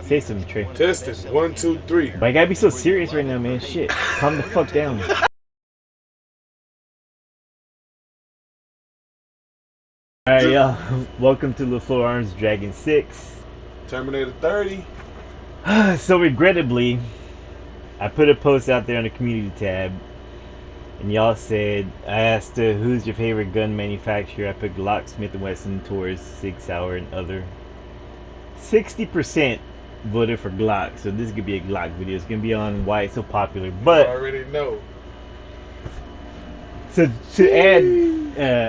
Say something, Trey. Testing. 1, 2, 3. But I gotta be so serious right now, man. Shit. Calm the fuck down. Alright, y'all. Welcome to LaFleur Arms Dragon 6. Terminator 30. So, regrettably, I put a post out there on the community tab. And y'all said, I asked who's your favorite gun manufacturer. I put Glock, Smith & Wesson, Taurus, Sig Sauer, and other. 60% voted for Glock. So this could be a Glock video. It's gonna be on why it's so popular. But I already know. So to add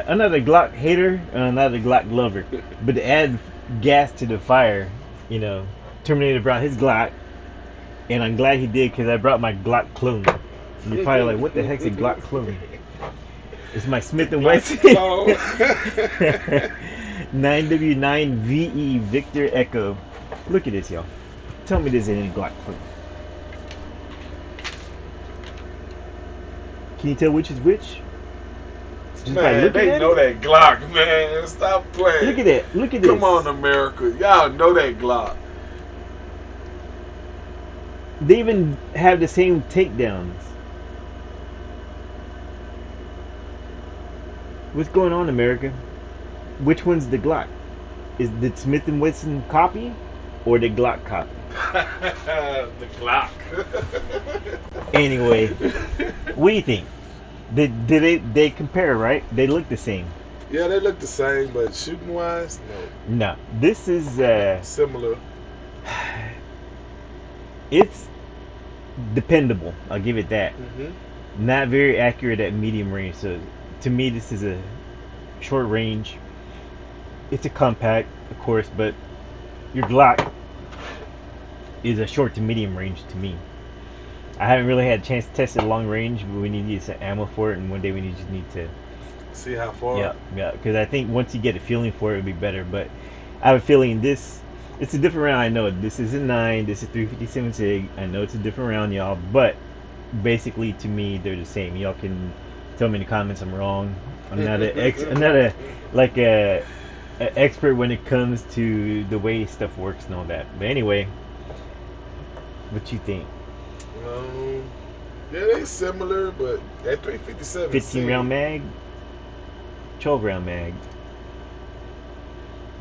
another Glock hater, another Glock lover, but to add gas to the fire, you know, Terminator brought his Glock, and I'm glad he did because I brought my Glock clone. And you're probably like, what the heck's a Glock clone? It's my Smith & Wesson 9W9 VE Victor Echo. Look at this, y'all. Tell me this ain't a Glock clone. Can you tell which is which? Just man, they know that Glock, man. Stop playing. Look at that. Look at this. Come on, America. Y'all know that Glock. They even have the same takedowns. What's going on, America? Which one's the Glock? Is the Smith & Wesson copy or the Glock copy? The Glock. Anyway, what do you think? They compare, right? They look the same. Yeah, they look the same, but shooting wise, no. No, this is similar. It's dependable. I'll give it that. Mm-hmm. Not very accurate at medium range. So to me, this is a short range. It's a compact, of course, but your Glock is a short to medium range to me. I haven't really had a chance to test it long range, but we need to use some ammo for it, and one day we just need to see how far. Yeah, because I think once you get a feeling for it, it'll be better. But I have a feeling it's a different round. I know this is a 9, this is 357 SIG. I know it's a different round, y'all, but basically to me they're the same. Y'all can tell me in the comments I'm wrong. I'm not a expert when it comes to the way stuff works and all that. But anyway, what you think? Yeah, they similar, but that 357 15 round mag, 12 round mag,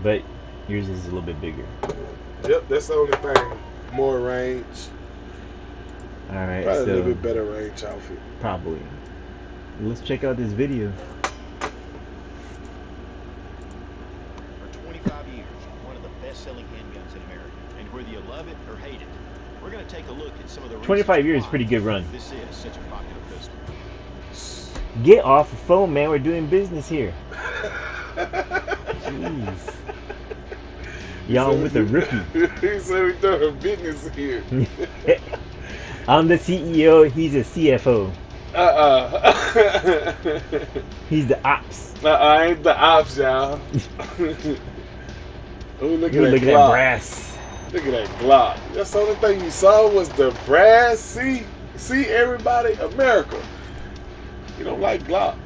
but yours is a little bit bigger. Yep, that's the only thing. More range. All right, probably so a little bit better range outfit. Probably. Let's check out this video. For 25 years, one of the best-selling handguns in America, and whether you love it or hate it, we're going to take a look at some of the 25 years, pretty good run. This is such a popular pistol. Get off the phone, man. We're doing business here. Jeez. Y'all with a rookie. He said we're doing business here. I'm the CEO. He's a CFO. He's the ops. I ain't the ops, y'all. Ooh, look at that brass. Look at that Glock. That's the only thing you saw was the brass. See everybody, America. You don't like Glock.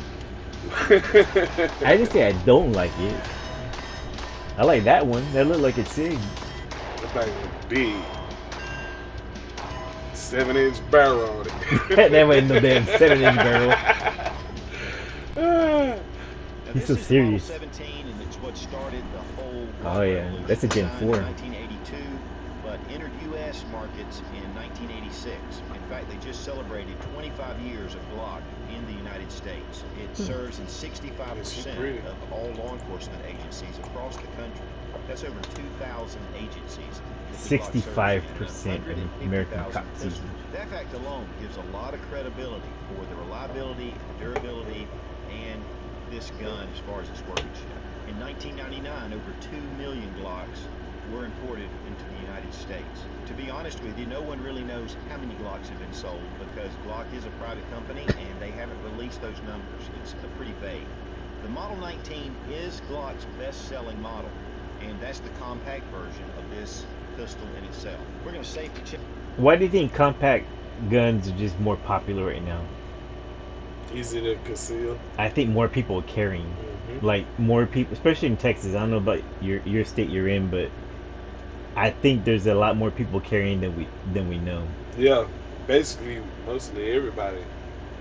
I didn't say I don't like it. I like that one. That looked like it's SIG. That thing was big. 7-inch barrel on it. That wasn't no damn 7-inch barrel. He's so serious. 17, and it's what started the whole. Oh yeah, that's a Gen 4. 1982, but entered U.S. markets in 1986. In fact, they just celebrated 25 years of Glock in the United States. It serves in 65% of all law enforcement agencies across the country. That's over 2,000 agencies. 65% of American cop season. That fact alone gives a lot of credibility for the reliability, durability, and this gun as far as its workmanship. In 1999, over 2 million Glocks were imported into the United States. To be honest with you, no one really knows how many Glocks have been sold because Glock is a private company and they haven't released those numbers. It's pretty vague. The Model 19 is Glock's best-selling model, and that's the compact version of this pistol in itself. We're going to safety check. Why do you think compact guns are just more popular right now? Easy to conceal. I think more people are carrying. Like more people, especially in Texas. I don't know about your state you're in, but I think there's a lot more people carrying than we know. Yeah, basically, mostly everybody,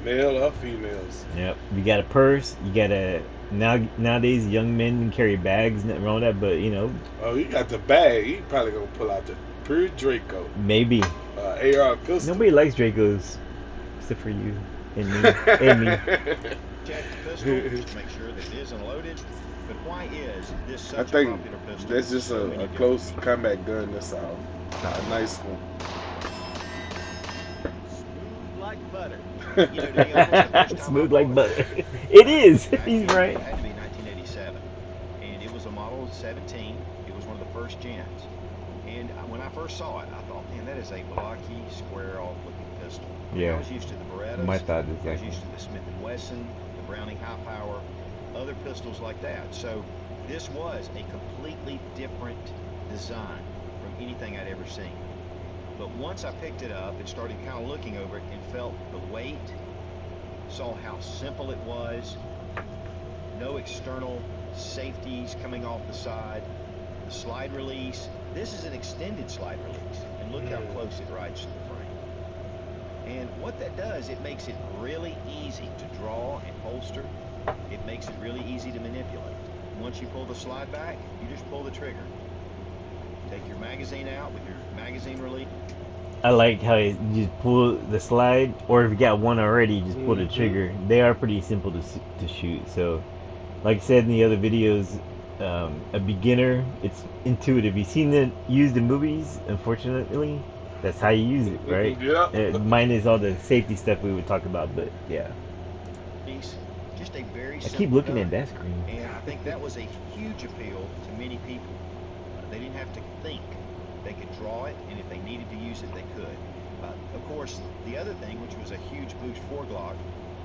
male or females. Yep. You got a purse. You got a nowadays young men can carry bags, nothing wrong with that. But Oh, he got the bag. He probably gonna pull out the pure Draco, maybe AR pistol. nobody likes Dracos except for you and me and me. Check the pistol just to make sure that it is unloaded. But why is this I such a think popular pistol? that's just So many a different close people? combat gun. That's all. A nice one. Smooth like butter. You know, to be honest, the first time I Smooth like bought butter. It is. back He's in, right. it had to be 1987, and it was a model 17. It was one of the first gens. And when I first saw it, I thought, man, that is a blocky, square-off looking pistol. Yeah. I was used to the Berettas. My thought I was exactly. used to the Smith & Wesson, the Browning High Power, other pistols like that. So this was a completely different design from anything I'd ever seen. But once I picked it up and started kind of looking over it and felt the weight, saw how simple it was, no external safeties coming off the side, the slide release. This is an extended slide release, and look how close it rides to the frame. And what that does, it makes it really easy to draw and holster. It makes it really easy to manipulate. Once you pull the slide back, you just pull the trigger. Take your magazine out with your magazine release. I like how you just pull the slide, or if you got one already, you just pull the trigger. They are pretty simple to shoot. So, like I said in the other videos, a beginner, it's intuitive. You've seen it used in movies, unfortunately. That's how you use it, right? Yeah. Minus all the safety stuff we would talk about, but yeah. Just a very I simple keep looking gun. at that screen. And I think that was a huge appeal to many people. They didn't have to think. They could draw it, and if they needed to use it, they could. Of course, the other thing, which was a huge boost for Glock,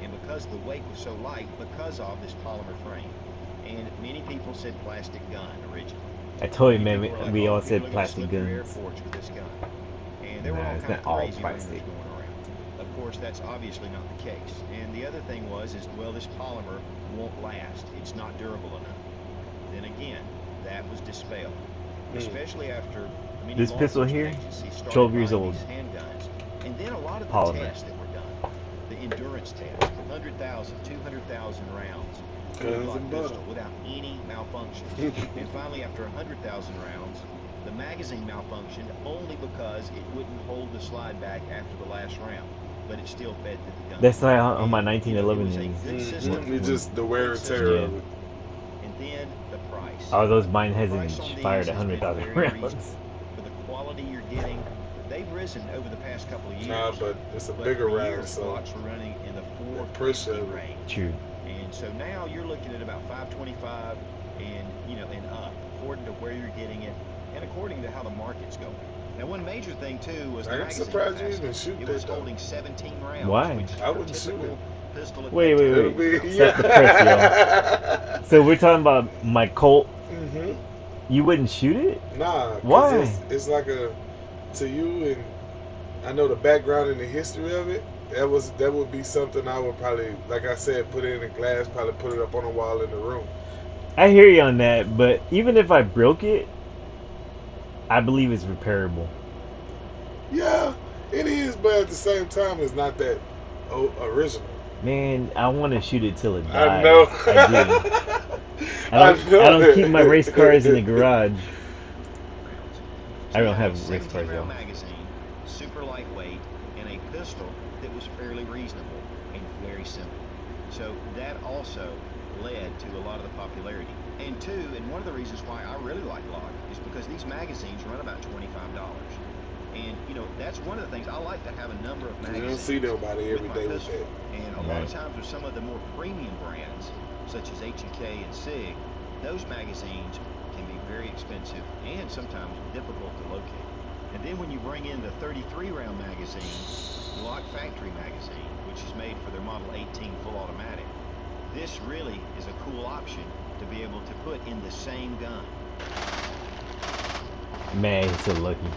and because the weight was so light, because of this polymer frame. And many people said plastic gun originally. I told you, Many man, people were like, we oh, all people said are gonna plastic slip through guns. airports with this gun. And there were Nah, all it's kinds not of all crazy rumors plastic. going around. Of course, that's obviously not the case. And the other thing was, well, this polymer won't last. It's not durable enough. Then again, that was dispelled, especially after many This law pistol enforcement here, agencies started 12 years buying old. these handguns. And then a lot of the Polymer. tests that were done, the endurance test, 100,000, 200,000 rounds for the Guns and Glock butter. pistol without any malfunction. And finally, after 100,000 rounds, the magazine malfunctioned only because it wouldn't hold the slide back after the last round, but it still fed to the gun. That's how on my And, you know, it 1911 was a is. good system. It's just the wear Great and tear system. of it. And then the price. Oh, those mine The hasn't price on these fired has been 100,000 very rounds. reasonable. For the quality you're getting, they've risen over the past couple of years. Nah, but it's a But bigger for round, years, so Glocks were running in the pressure 450 of it. range. True. And so now you're looking at about 525 and and up, according to where you're getting it and according to how the market's going. Now, one major thing too was the I'm magazine surprised you capacity. even shoot It was that though. holding 17 rounds, Why? which I for wouldn't shoot typical it. pistol at Wait, that wait, time It'll wait. was be about Stop the press, y'all. So we're talking about my Colt. Mhm. You wouldn't shoot it? Nah, 'cause Why? it's like to you, and I know the background and the history of it. That would be something I would probably, like I said, put it in a glass, probably put it up on a wall in the room. I hear you on that, but even if I broke it, I believe it's repairable. Yeah, it is, but at the same time, it's not that original. Man, I want to shoot it till it dies. I know. I do. I I don't keep my race cars in the garage. I don't have a race cars 17-round though. magazine, super lightweight, and a pistol that was fairly reasonable and very simple. So that also led to a lot of the popularity. And two, and one of the reasons why I really like Glock is because these magazines run about $25. And that's one of the things I like to have a number of You magazines. don't see nobody every my day with pistol. that. And a lot of times with some of the more premium brands, such as H&K and SIG, those magazines can be very expensive and sometimes difficult to locate. And then when you bring in the 33-round magazine, Glock Factory magazine, which is made for their Model 18 full automatic, this really is a cool option to be able to put in the same gun. Man, he's so lucky.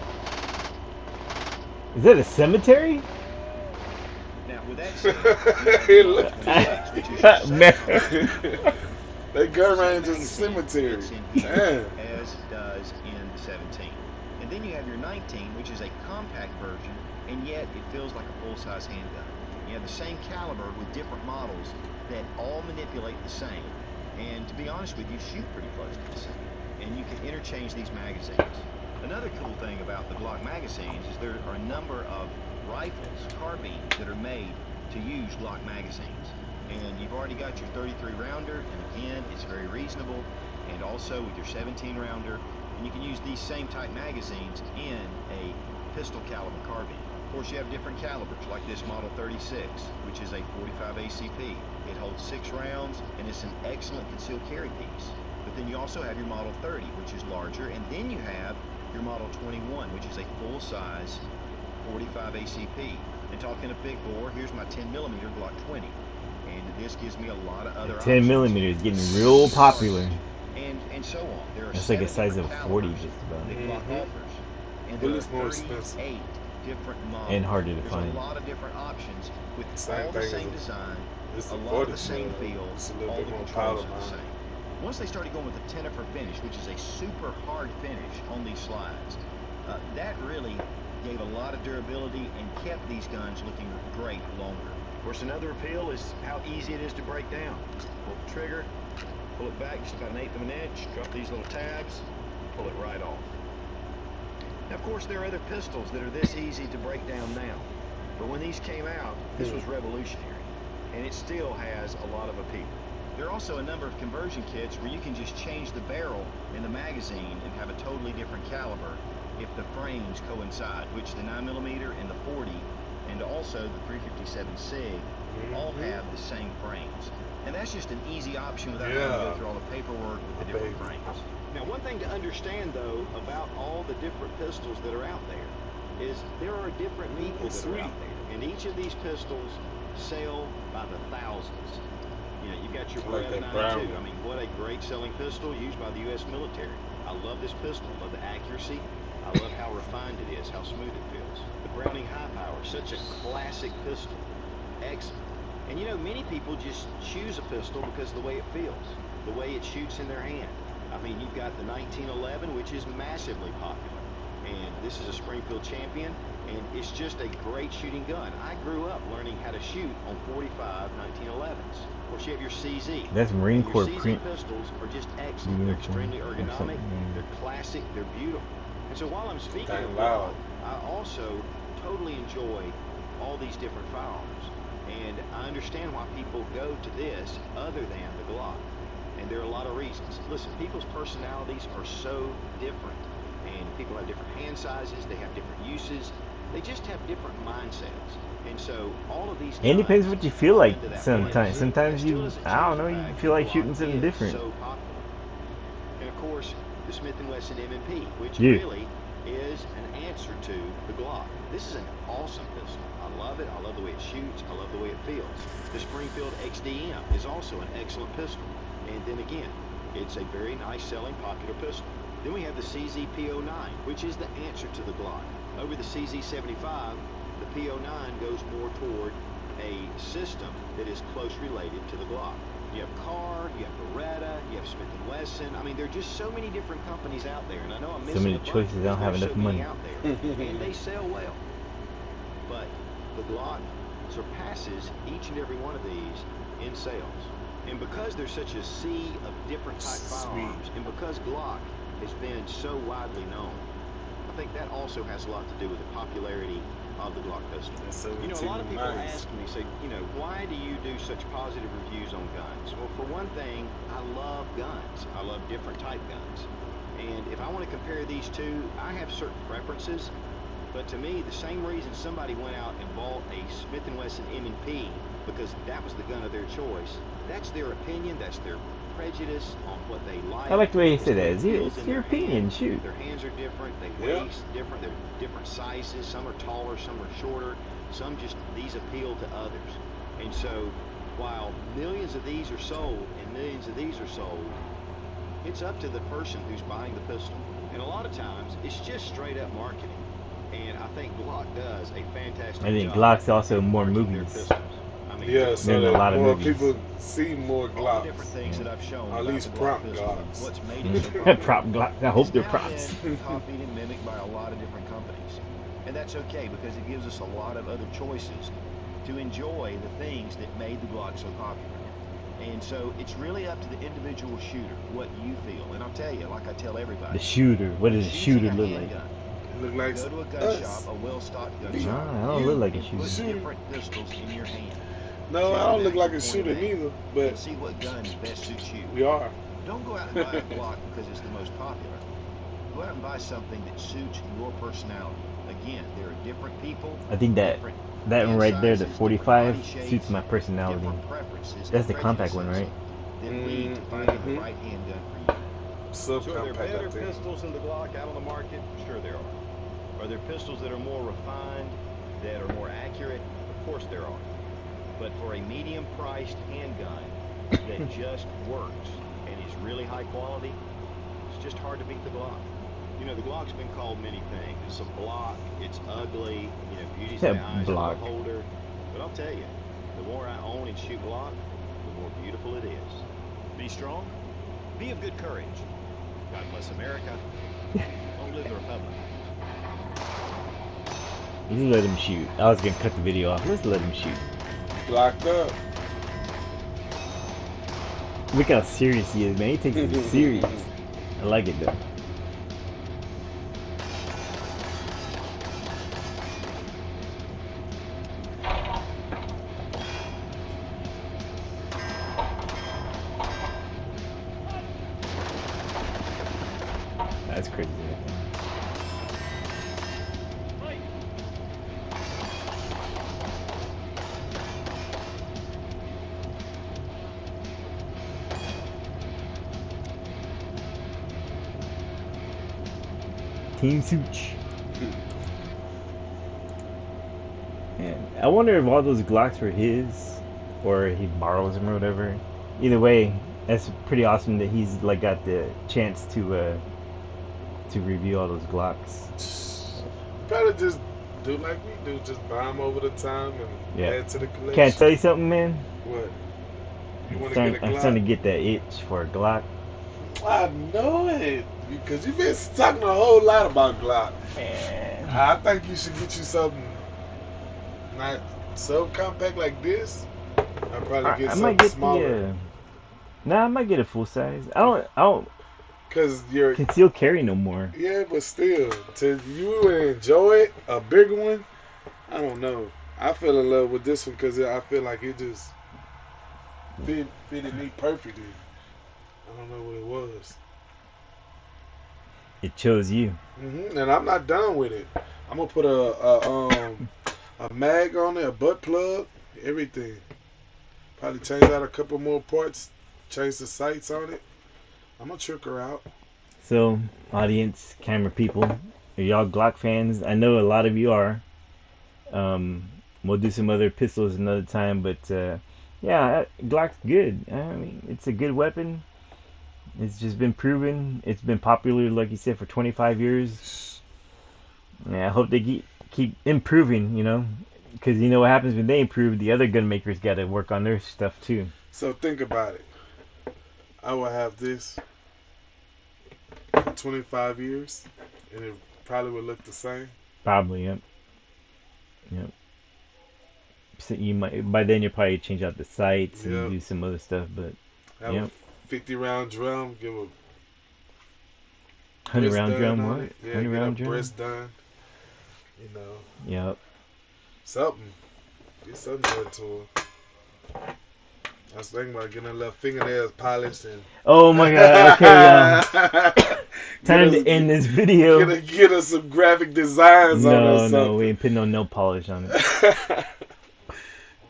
Is that a cemetery? Now, with that said, It looks which is your Man. That gun range is a cemetery. Fits in here Damn. as does in the 17. And then you have your 19, which is a compact version, and yet it feels like a full-size handgun. You have the same caliber with different models that all manipulate the same, and to be honest with you, shoot pretty close to the same. And you can interchange these magazines. Another cool thing about the Glock magazines is there are a number of rifles, carbines, that are made to use Glock magazines. And you've already got your 33 rounder, and again, it's very reasonable, and also with your 17 rounder, and you can use these same type magazines in a pistol caliber carbine. Of course, you have different calibers, like this Model 36, which is a 45 ACP. It holds 6 rounds, and it's an excellent concealed carry piece. But then you also have your Model 30, which is larger, and then you have your Model 21, which is a full-size 45 ACP. And talking a big bore, here's my 10mm Glock 20. And this gives me a lot of other 10mm is getting real popular. And so on. There are It's like a size of 40 calibers just about. that Glock offers. And there Bullets are more 38 expensive. different models. And harder to There's find. a lot of different options with Same all the thing same as design, It's a a lot of 40 the same mil. feel, It's a little all bit the more controls powder are the behind. same. Once they started going with the Tenifer finish, which is a super hard finish on these slides, that really gave a lot of durability and kept these guns looking great longer. Of course, another appeal is how easy it is to break down. Pull the trigger, pull it back just about 1/8 of an inch, drop these little tabs, pull it right off. Now, of course, there are other pistols that are this easy to break down now, but when these came out, this was revolutionary, and it still has a lot of appeal. There are also a number of conversion kits where you can just change the barrel in the magazine and have a totally different caliber if the frames coincide, which the 9mm and the 40 and also the 357 SIG all have the same frames. And that's just an easy option without having to go through all the paperwork with the different frames. Now, one thing to understand, though, about all the different pistols that are out there is there are different people that are out there. And each of these pistols sell by the thousands. You know, you've got your Beretta 92. I mean, what a great selling pistol used by the U.S. military. I love this pistol. I love the accuracy. I love how refined it is, how smooth it feels. The Browning High Power, such a classic pistol. Excellent. And you know, many people just choose a pistol because of the way it feels, the way it shoots in their hand. I mean, you've got the 1911, which is massively popular. And this is a Springfield champion, and it's just a great shooting gun. I grew up learning how to shoot on 45 1911s. Of course, you have your CZ. That's Marine Corps CZ print. pistols are just excellent. They're extremely ergonomic. They're classic. They're beautiful. And so while I'm speaking of Glock, I also totally enjoy all these different firearms. And I understand why people go to this other than the Glock. And there are a lot of reasons. Listen, people's personalities are so different. And people have different hand sizes. They have different uses. They just have different mindsets. And so all of these guns, it depends what you feel like into that sometimes. place. Sometimes That still you, doesn't I don't change know, the you fact feel that like Glock shooting something is different. so popular. And of course, the Smith & Wesson M&P, which Yeah. really is an answer to the Glock. This is an awesome pistol. I love it. I love the way it shoots. I love the way it feels. The Springfield XDM is also an excellent pistol. And then again, it's a very nice selling popular pistol. Then we have the CZ-P09, which is the answer to the Glock. Over the CZ-75, the P09 goes more toward a system that is close related to the Glock. You have Carr, you have Beretta, you have Smith & Wesson. I mean, there are just so many different companies out there, and I know I'm missing many a bunch choices, I don't have because there's enough so many money. out there, and they sell well. But the Glock surpasses each and every one of these in sales. And because there's such a sea of different type firearms, and because Glock has been so widely known, I think that also has a lot to do with the popularity of the Glock pistol. You know, a lot of people ask me, say, you know, why do you do such positive reviews on guns? Well, for one thing, I love guns. I love different type guns. And if I want to compare these two, I have certain preferences. But to me, the same reason somebody went out and bought a Smith & Wesson M&P because that was the gun of their choice, that's their opinion, that's their prejudice on what they like. I like the way you say that. It's It's your opinion, hand. shoot. Their hands are different, they waist different, they're different sizes, some are taller, some are shorter, some just, these appeal to others. And so, while millions of these are sold and millions of these are sold, it's up to the person who's buying the pistol. And a lot of times, it's just straight up marketing. And I think Glock does a fantastic job. I think Glock's also more marketing their movies. pistols. I mean, Yeah, They're so in a lot that of more movies. people see more all the different Glocks. things that I've shown Or at about the least Glock prop pistol and Glocks. what's made it so popular Prop Glock. I hope has they're now props. been copied and mimicked by a lot of different companies. And that's okay because it gives us a lot of other choices to enjoy the things that made the Glock so popular. And so it's really up to the individual shooter what you feel. And I'll tell you, like I tell everybody, The shooter. What does a choosing shooter a look like? handgun, Look like go to a gun shop, us. a well-stocked gun Me. shop, Nah, I don't look like a and put shooter. different pistols in your hand. No, I Choose don't an look like accurate a point of shooter aim, neither, and but see what gun best suits you. we are. Don't go out and buy a Glock because it's the most popular. Go out and buy something that suits your personality. Again, there are different people, I think that different that one hand right there, the sizes, different 45, body shapes, suits my personality. different preferences That's and the compact one, prejudices right? that lead to finding the right handgun for you. So are there Subcompact, I better think. pistols in the Glock out on the market? Sure there are. Are there pistols that are more refined, that are more accurate? Of course there are. But for a medium-priced handgun that just works and is really high quality, it's just hard to beat the Glock. You know, the Glock's been called many things. It's a block, it's ugly, you know, beauty's in the eyes of the Block. beholder. But I'll tell you, the more I own and shoot Glock, the more beautiful it is. Be strong, be of good courage. God bless America. Long live the Republic. Let's let him shoot. I was gonna cut the video off. Let's let him shoot. Locked up. Look how serious he is, man. He takes this serious. I like it though. That's crazy. Team Such. Man, I wonder if all those Glocks were his, or he borrows them or whatever. Either way, that's pretty awesome that he's like got the chance to review all those Glocks. Better just do like we do, just buy them over the time and Yeah. add to the collection. Can I tell you something, man? What? You I'm want to get a starting, I'm starting to Glock? get that itch for a Glock. I know it because you've been talking a whole lot about Glock. Man. I think you should get you something not subcompact like this. I'd probably get I something might get smaller. the Nah, I might get a full size. I don't Cause you're conceal carry no more. yeah, but still, to you enjoy it, a bigger one. I don't know. I fell in love with this one because I feel like it just fitted me perfectly. I don't know what it was. It chose you. And I'm not done with it. I'm gonna put a mag on it, a butt plug, everything. Probably change out a couple more parts, change the sights on it. I'm gonna trick her out. So, audience, camera people, are y'all Glock fans? I know a lot of you are. We'll do some other pistols another time, but yeah, Glock's good. I mean, it's a good weapon. It's just been proven. It's been popular, like you said, for 25 years. Yeah, I hope they keep improving. Because you know what happens when they improve, the other gun makers got to work on their stuff too. So think about it. I will have this for 25 years, and it probably would look the same. Probably, yep. Yep. So you might by then you'll probably change out the sights and Yep. do some other stuff, but Have yep. a 50-round drum, give a 100 breast round done drum, on what? it. Yeah, 100 get a round drum. breast done. You know, Yep. something. Get something done to her. I was thinking about getting her little fingernails polished and. Oh my God. Okay, time to end this video. Get her some graphic designs on her or No, we something. ain't putting no nail polish on it.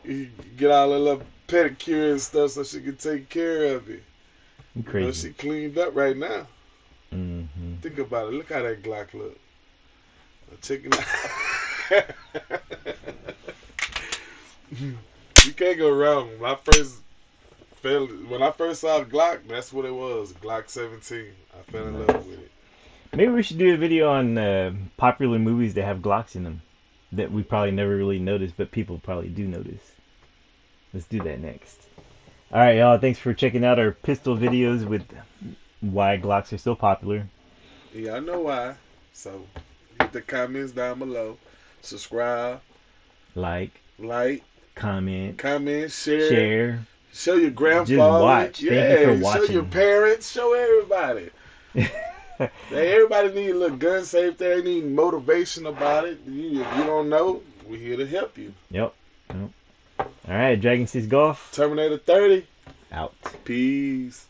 You get all her little pedicure and stuff so she can take care of it. You You know, crazy. she cleaned up right now. Mm-hmm. Think about it. Look how that Glock look. A chicken. You can't go wrong. When I first saw the Glock, that's what it was. Glock 17. I fell in love with it. Maybe we should do a video on popular movies that have Glocks in them that we probably never really noticed, but people probably do notice. Let's do that next. All right, y'all. Thanks for checking out our pistol videos with why Glocks are so popular. Yeah, I know why. So hit the comments down below. Subscribe, Like, like, comment, share. share. Show your Just grandfather. watch. Thank you for Yeah, show your watching. parents. Show everybody. Everybody need a little gun safety. They need motivation about it. If you don't know, we're here to help you. Yep. All right, Dragon Seas Golf. Terminator 30. Out. Peace.